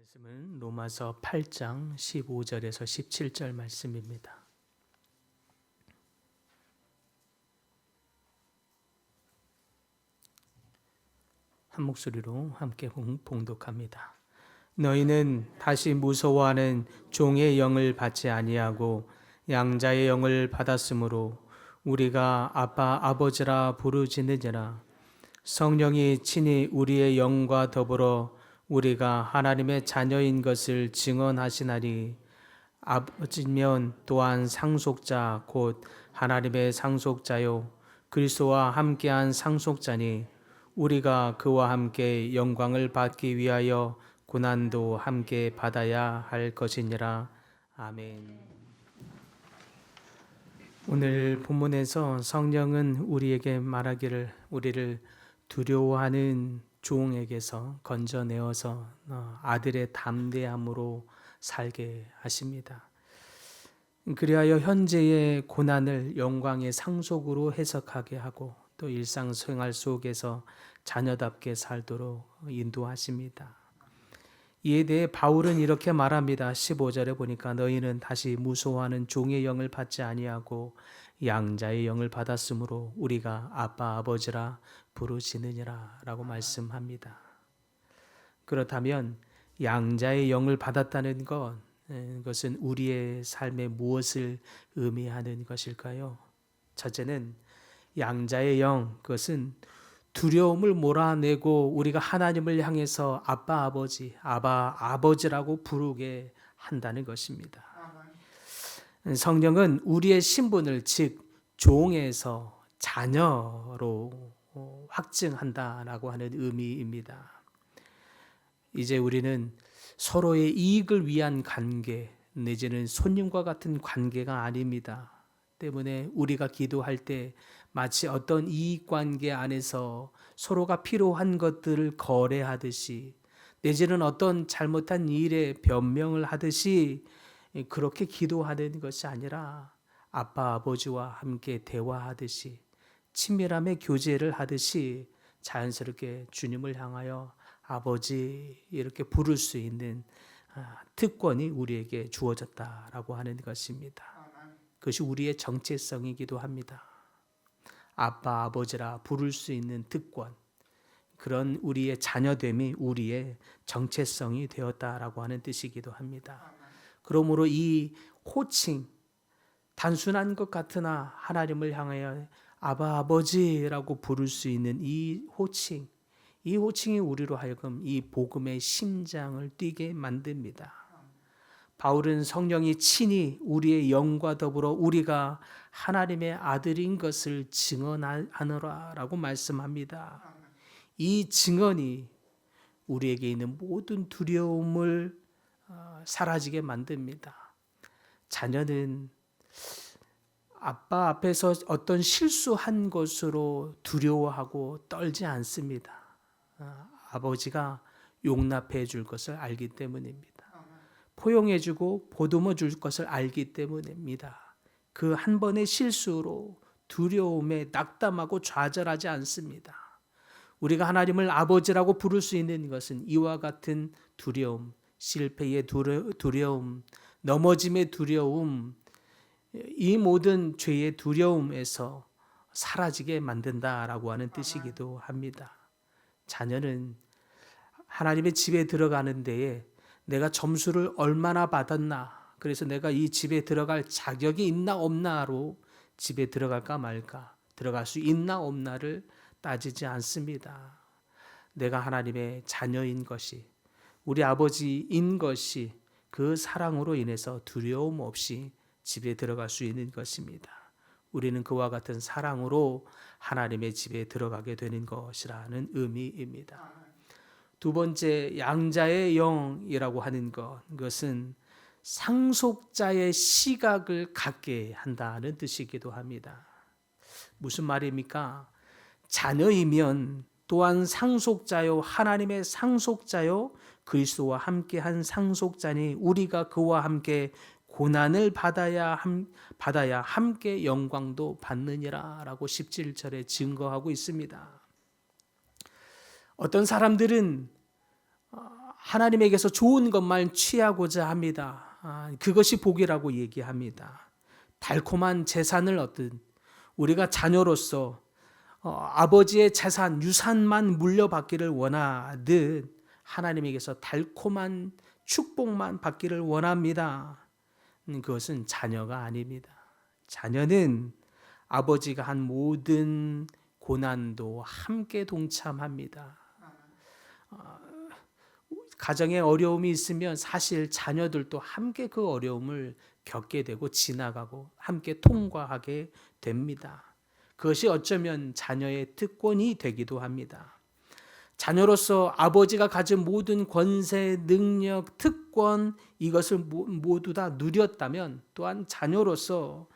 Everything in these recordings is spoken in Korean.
말씀은 로마서 8장 15절에서 17절 말씀입니다. 한 목소리로 함께 봉독합니다. 너희는 다시 무서워하는 종의 영을 받지 아니하고 양자의 영을 받았으므로 우리가 아빠 아버지라 부르짖느니라. 성령이 친히 우리의 영과 더불어 우리가 하나님의 자녀인 것을 증언하시나니 아버지면 또한 상속자 곧 하나님의 상속자요 그리스도와 함께한 상속자니 우리가 그와 함께 영광을 받기 위하여 고난도 함께 받아야 할 것이니라. 아멘. 오늘 본문에서 성령은 우리에게 말하기를 우리를 두려워하는 종에게서 건져내어서 아들의 담대함으로 살게 하십니다. 그리하여 현재의 고난을 영광의 상속으로 해석하게 하고 또 일상생활 속에서 자녀답게 살도록 인도하십니다. 이에 대해 바울은 이렇게 말합니다. 15절에 보니까 너희는 다시 무서워하는 종의 영을 받지 아니하고 양자의 영을 받았으므로 우리가 아빠 아버지라 부르시느니라 라고 말씀합니다. 그렇다면 양자의 영을 받았다는 것은 우리의 삶에 무엇을 의미하는 것일까요? 첫째는 양자의 영, 그것은 두려움을 몰아내고 우리가 하나님을 향해서 아빠 아버지라고 부르게 한다는 것입니다. 성령은 우리의 신분을 즉 종에서 자녀로 확증한다라고 하는 의미입니다. 이제 우리는 서로의 이익을 위한 관계 내지는 손님과 같은 관계가 아닙니다. 때문에 우리가 기도할 때 마치 어떤 이익관계 안에서 서로가 필요한 것들을 거래하듯이 내지는 어떤 잘못한 일에 변명을 하듯이 그렇게 기도하는 것이 아니라 아빠 아버지와 함께 대화하듯이 친밀함의 교제를 하듯이 자연스럽게 주님을 향하여 아버지 이렇게 부를 수 있는 특권이 우리에게 주어졌다라고 하는 것입니다. 그것이 우리의 정체성이기도 합니다. 아빠 아버지라 부를 수 있는 특권, 그런 우리의 자녀됨이 우리의 정체성이 되었다라고 하는 뜻이기도 합니다. 그러므로 이 호칭, 단순한 것 같으나 하나님을 향하여 아바 아버지라고 부를 수 있는 이 호칭이 우리로 하여금 이 복음의 심장을 뛰게 만듭니다. 바울은 성령이 친히 우리의 영과 더불어 우리가 하나님의 아들인 것을 증언하노라라고 말씀합니다. 이 증언이 우리에게 있는 모든 두려움을 사라지게 만듭니다. 자녀는 아빠 앞에서 어떤 실수한 것으로 두려워하고 떨지 않습니다. 아버지가 용납해 줄 것을 알기 때문입니다. 포용해 주고 보듬어 줄 것을 알기 때문입니다. 그 한 번의 실수로 두려움에 낙담하고 좌절하지 않습니다. 우리가 하나님을 아버지라고 부를 수 있는 것은 이와 같은 두려움, 실패의 두려움, 넘어짐의 두려움, 이 모든 죄의 두려움에서 사라지게 만든다라고 하는 뜻이기도 합니다. 자녀는 하나님의 집에 들어가는 데에 내가 점수를 얼마나 받았나, 그래서 내가 이 집에 들어갈 자격이 있나 없나로 집에 들어갈까 말까, 들어갈 수 있나 없나를 따지지 않습니다. 내가 하나님의 자녀인 것이, 우리 아버지인 것이 그 사랑으로 인해서 두려움 없이 집에 들어갈 수 있는 것입니다. 우리는 그와 같은 사랑으로 하나님의 집에 들어가게 되는 것이라는 의미입니다. 두 번째, 양자의 영이라고 하는 그것은 상속자의 시각을 갖게 한다는 뜻이기도 합니다. 무슨 말입니까? 자녀이면 또한 상속자요 하나님의 상속자요 그리스도와 함께한 상속자니 우리가 그와 함께 고난을 받아야 함께 영광도 받느니라 라고 17절에 증거하고 있습니다. 어떤 사람들은 하나님에게서 좋은 것만 취하고자 합니다. 그것이 복이라고 얘기합니다. 달콤한 재산을 얻든 우리가 자녀로서 아버지의 재산, 유산만 물려받기를 원하듯 하나님에게서 달콤한 축복만 받기를 원합니다. 그것은 자녀가 아닙니다. 자녀는 아버지가 한 모든 고난도 함께 동참합니다. 가정에 어려움이 있으면 사실 자녀들도 함께 그 어려움을 겪게 되고 지나가고 함께 통과하게 됩니다. 그것이 어쩌면 자녀의 특권이 되기도 합니다. 자녀로서 아버지가 가진 모든 권세, 능력, 특권 이것을 모두 다 누렸다면 또한 자녀로서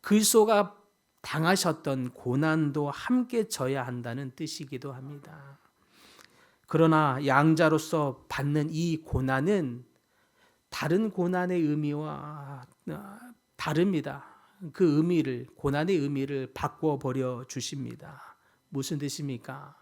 그리스도가 당하셨던 고난도 함께 져야 한다는 뜻이기도 합니다. 그러나 양자로서 받는 이 고난은 다른 고난의 의미와 다릅니다. 그 의미를, 고난의 의미를 바꿔버려 주십니다. 무슨 뜻입니까?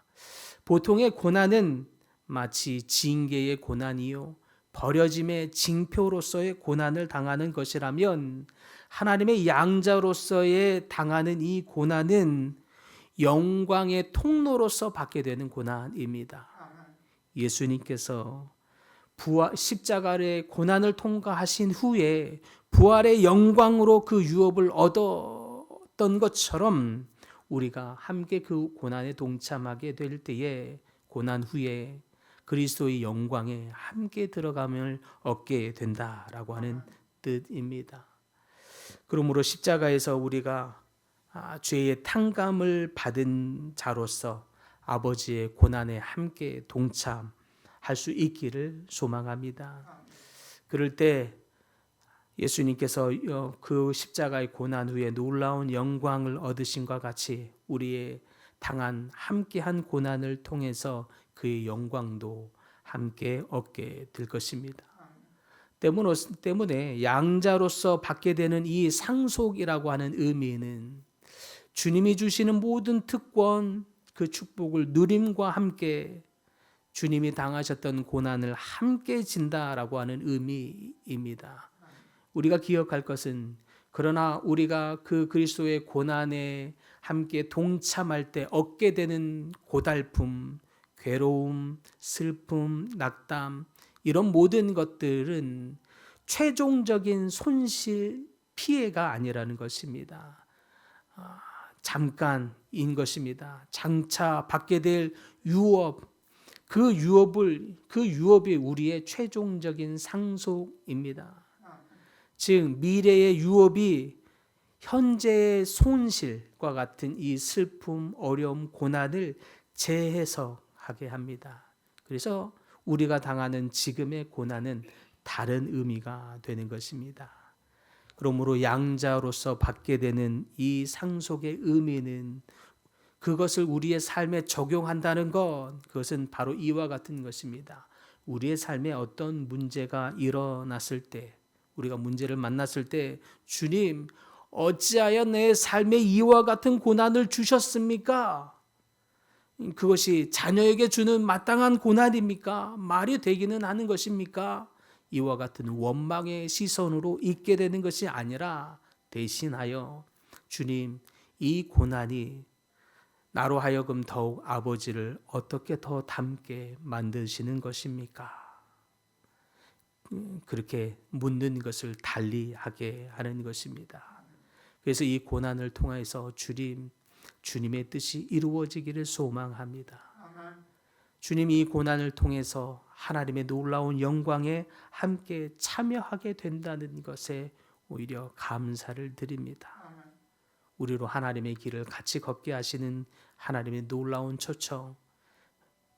보통의 고난은 마치 징계의 고난이요 버려짐의 징표로서의 고난을 당하는 것이라면 하나님의 양자로서의 당하는 이 고난은 영광의 통로로서 받게 되는 고난입니다. 예수님께서 십자가의 고난을 통과하신 후에 부활의 영광으로 그 유업을 얻었던 것처럼 우리가 함께 그 고난에 동참하게 될 때에 고난 후에 그리스도의 영광에 함께 들어감을 얻게 된다라고 하는 뜻입니다. 그러므로 십자가에서 우리가 죄의 탕감을 받은 자로서 아버지의 고난에 함께 동참할 수 있기를 소망합니다. 그럴 때 예수님께서 그 십자가의 고난 후에 놀라운 영광을 얻으심과 같이 우리의 당한 함께한 고난을 통해서 그의 영광도 함께 얻게 될 것입니다. 때문에 양자로서 받게 되는 이 상속이라고 하는 의미는 주님이 주시는 모든 특권, 그 축복을 누림과 함께 주님이 당하셨던 고난을 함께 진다라고 하는 의미입니다. 우리가 기억할 것은 그러나 우리가 그 그리스도의 고난에 함께 동참할 때 얻게 되는 고달픔, 괴로움, 슬픔, 낙담 이런 모든 것들은 최종적인 손실, 피해가 아니라는 것입니다. 잠깐인 것입니다. 장차 받게 될 유업, 그 유업이 우리의 최종적인 상속입니다. 즉 미래의 유업이 현재의 손실과 같은 이 슬픔, 어려움, 고난을 재해석하게 합니다. 그래서 우리가 당하는 지금의 고난은 다른 의미가 되는 것입니다. 그러므로 양자로서 받게 되는 이 상속의 의미는 그것을 우리의 삶에 적용한다는 것, 그것은 바로 이와 같은 것입니다. 우리의 삶에 어떤 문제가 일어났을 때, 우리가 문제를 만났을 때 주님 어찌하여 내 삶에 이와 같은 고난을 주셨습니까? 그것이 자녀에게 주는 마땅한 고난입니까? 말이 되기는 하는 것입니까? 이와 같은 원망의 시선으로 있게 되는 것이 아니라 대신하여 주님 이 고난이 나로 하여금 더욱 아버지를 어떻게 더 닮게 만드시는 것입니까? 그렇게 묻는 것을 달리하게 하는 것입니다. 그래서 이 고난을 통해서 주님의 뜻이 이루어지기를 소망합니다. 주님이 이 고난을 통해서 하나님의 놀라운 영광에 함께 참여하게 된다는 것에 오히려 감사를 드립니다. 우리로 하나님의 길을 같이 걷게 하시는 하나님의 놀라운 초청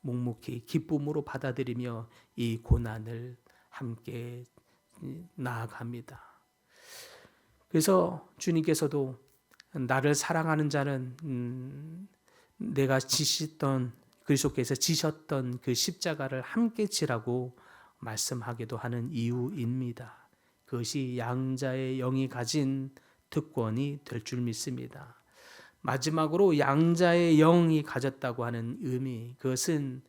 묵묵히 기쁨으로 받아들이며 이 고난을 함께 나아갑니다. 그래서 주님께서도 나를 사랑하는 자는 내가 지셨던 그리스도께서 지셨던 그 십자가를 함께 지라고 말씀하기도 하는 이유입니다. 그것이 양자의 영이 가진 특권이 될 줄 믿습니다. 마지막으로 양자의 영이 가졌다고 하는 의미, 그것은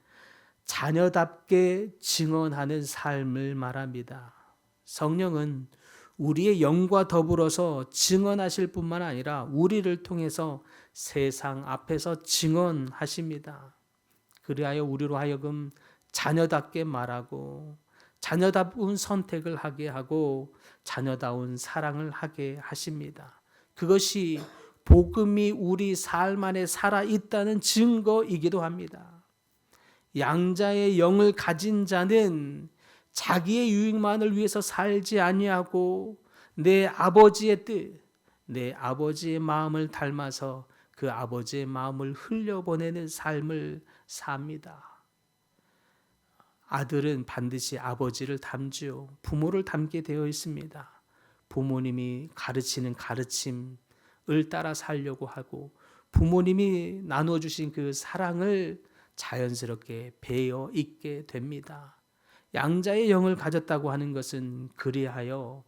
자녀답게 증언하는 삶을 말합니다. 성령은 우리의 영과 더불어서 증언하실 뿐만 아니라 우리를 통해서 세상 앞에서 증언하십니다. 그리하여 우리로 하여금 자녀답게 말하고 자녀다운 선택을 하게 하고 자녀다운 사랑을 하게 하십니다. 그것이 복음이 우리 삶 안에 살아있다는 증거이기도 합니다. 양자의 영을 가진 자는 자기의 유익만을 위해서 살지 아니하고 내 아버지의 뜻, 내 아버지의 마음을 닮아서 그 아버지의 마음을 흘려보내는 삶을 삽니다. 아들은 반드시 아버지를 닮지요. 부모를 닮게 되어 있습니다. 부모님이 가르치는 가르침을 따라 살려고 하고 부모님이 나눠주신 그 사랑을 자연스럽게 배어 있게 됩니다. 양자의 영을 가졌다고 하는 것은 그리하여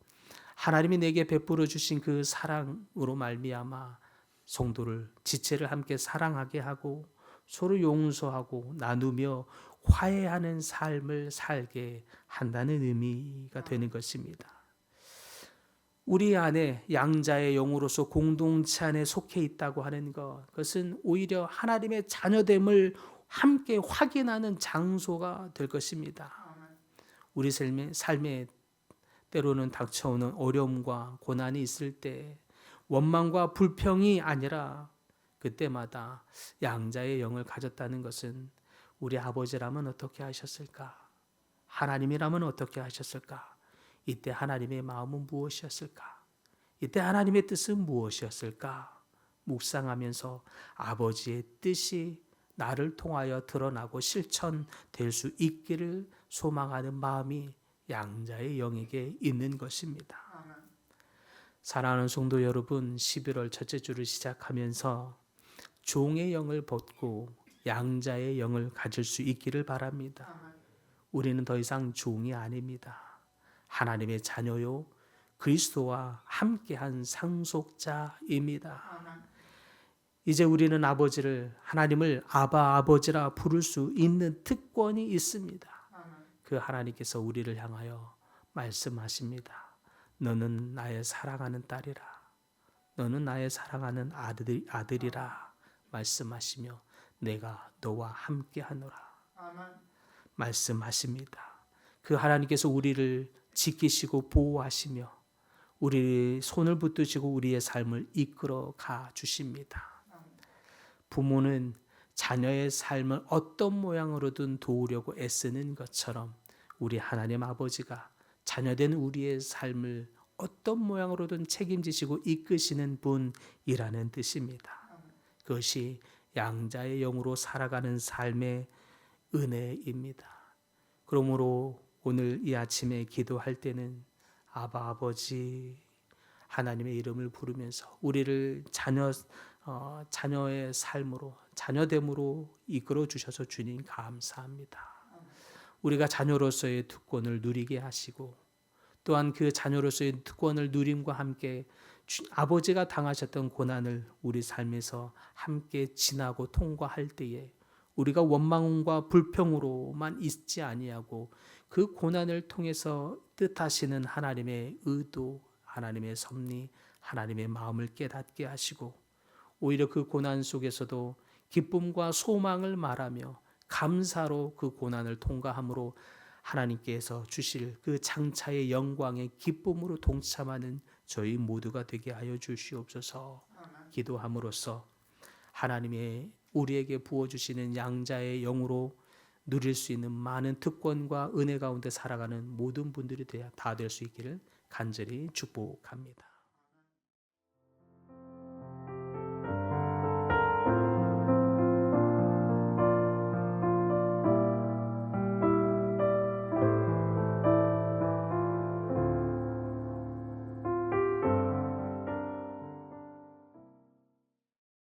하나님이 내게 베풀어 주신 그 사랑으로 말미암아 성도를 지체를 함께 사랑하게 하고 서로 용서하고 나누며 화해하는 삶을 살게 한다는 의미가 되는 것입니다. 우리 안에 양자의 영으로서 공동체 안에 속해 있다고 하는 것, 그것은 오히려 하나님의 자녀됨을 함께 확인하는 장소가 될 것입니다. 우리 삶에 때로는 닥쳐오는 어려움과 고난이 있을 때 원망과 불평이 아니라 그때마다 양자의 영을 가졌다는 것은 우리 아버지라면 어떻게 하셨을까? 하나님이라면 어떻게 하셨을까? 이때 하나님의 마음은 무엇이었을까? 이때 하나님의 뜻은 무엇이었을까? 묵상하면서 아버지의 뜻이 나를 통하여 드러나고 실천될 수 있기를 소망하는 마음이 양자의 영에게 있는 것입니다. 사랑하는 성도 여러분, 11월 첫째 주를 시작하면서 종의 영을 벗고 양자의 영을 가질 수 있기를 바랍니다. 우리는 더 이상 종이 아닙니다. 하나님의 자녀요, 그리스도와 함께한 상속자입니다. 이제 우리는 하나님을 아버지라 부를 수 있는 특권이 있습니다. 그 하나님께서 우리를 향하여 말씀하십니다. 너는 나의 사랑하는 딸이라. 너는 나의 사랑하는 아들이라 말씀하시며 내가 너와 함께하노라 말씀하십니다. 그 하나님께서 우리를 지키시고 보호하시며 우리 손을 붙드시고 우리의 삶을 이끌어 가 주십니다. 부모는 자녀의 삶을 어떤 모양으로든 도우려고 애쓰는 것처럼 우리 하나님 아버지가 자녀된 우리의 삶을 어떤 모양으로든 책임지시고 이끄시는 분이라는 뜻입니다. 그것이 양자의 영으로 살아가는 삶의 은혜입니다. 그러므로 오늘 이 아침에 기도할 때는 아버지 하나님의 이름을 부르면서 우리를 자녀의 삶으로 자녀됨으로 이끌어 주셔서 주님 감사합니다. 우리가 자녀로서의 특권을 누리게 하시고 또한 그 자녀로서의 특권을 누림과 함께 아버지가 당하셨던 고난을 우리 삶에서 함께 지나고 통과할 때에 우리가 원망과 불평으로만 있지 아니하고 그 고난을 통해서 뜻하시는 하나님의 의도, 하나님의 섭리, 하나님의 마음을 깨닫게 하시고 오히려 그 고난 속에서도 기쁨과 소망을 말하며 감사로 그 고난을 통과함으로 하나님께서 주실 그 장차의 영광의 기쁨으로 동참하는 저희 모두가 되게 하여 주시옵소서. 기도함으로써 하나님의 우리에게 부어주시는 양자의 영으로 누릴 수 있는 많은 특권과 은혜 가운데 살아가는 모든 분들이 다 될 수 있기를 간절히 축복합니다.